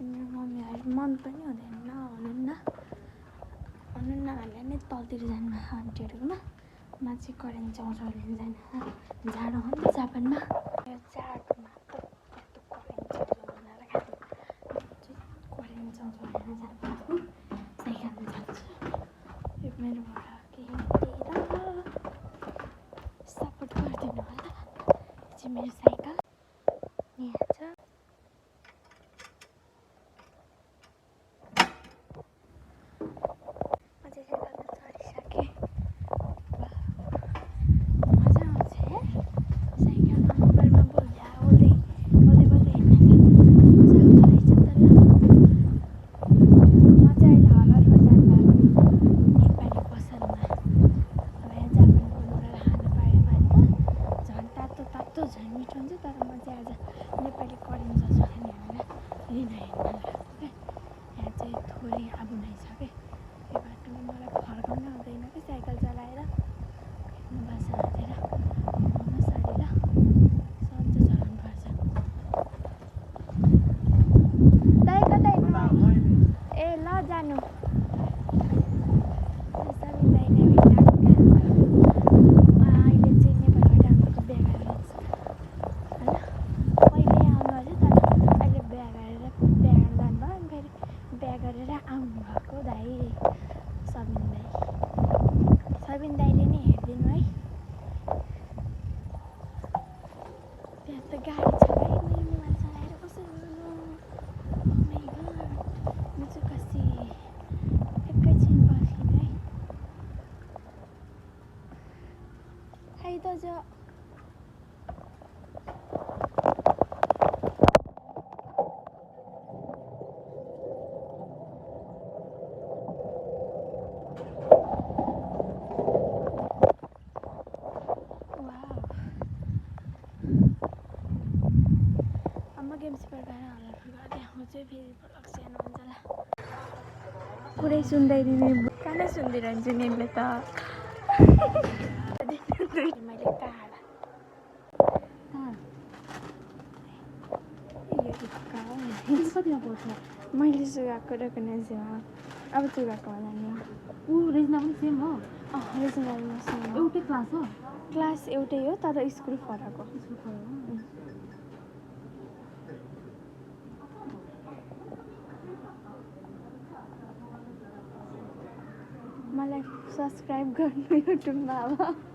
मेरो मम्मीहरू मन पनि हुँदैन हुनुहुन्न भने नै तलतिर जानु आन्टीहरूकोमा म चाहिँ करेन्ट चाउचाउ लिन जानु झाडो हो नि जापानमा यो झाडोमा त करेन्ट चाउचाउ बनाएर खानु करेन्ट चाउचाउ लिन जानु साइकलमा जान्छु यो मेरो घर केही सपोर्ट गरिदिनु होला चाहिँ मेरो साइकल यहाँ छ सबिन दाइले नै हेरिदिनु है त्यहाँ त गाडी छ है मैले मोबाइल चलाएर कसरी गर्नु म चाहिँ कति एकैछिन बस्नु है हाई दाजु कुरै सुन्दैदिने कानै सुन्दिरहन्छु नि मैले त मैले मैले सुगाएको डकुनेन्सीमा अब सुगाएकोमा जाने ऊ रेजना पनि सेम हो रेजना एउटै क्लास हो क्लास एउटै हो तर स्कुल फरक हो मलाई सब्सक्राइब गर्नु युट्युबमा अब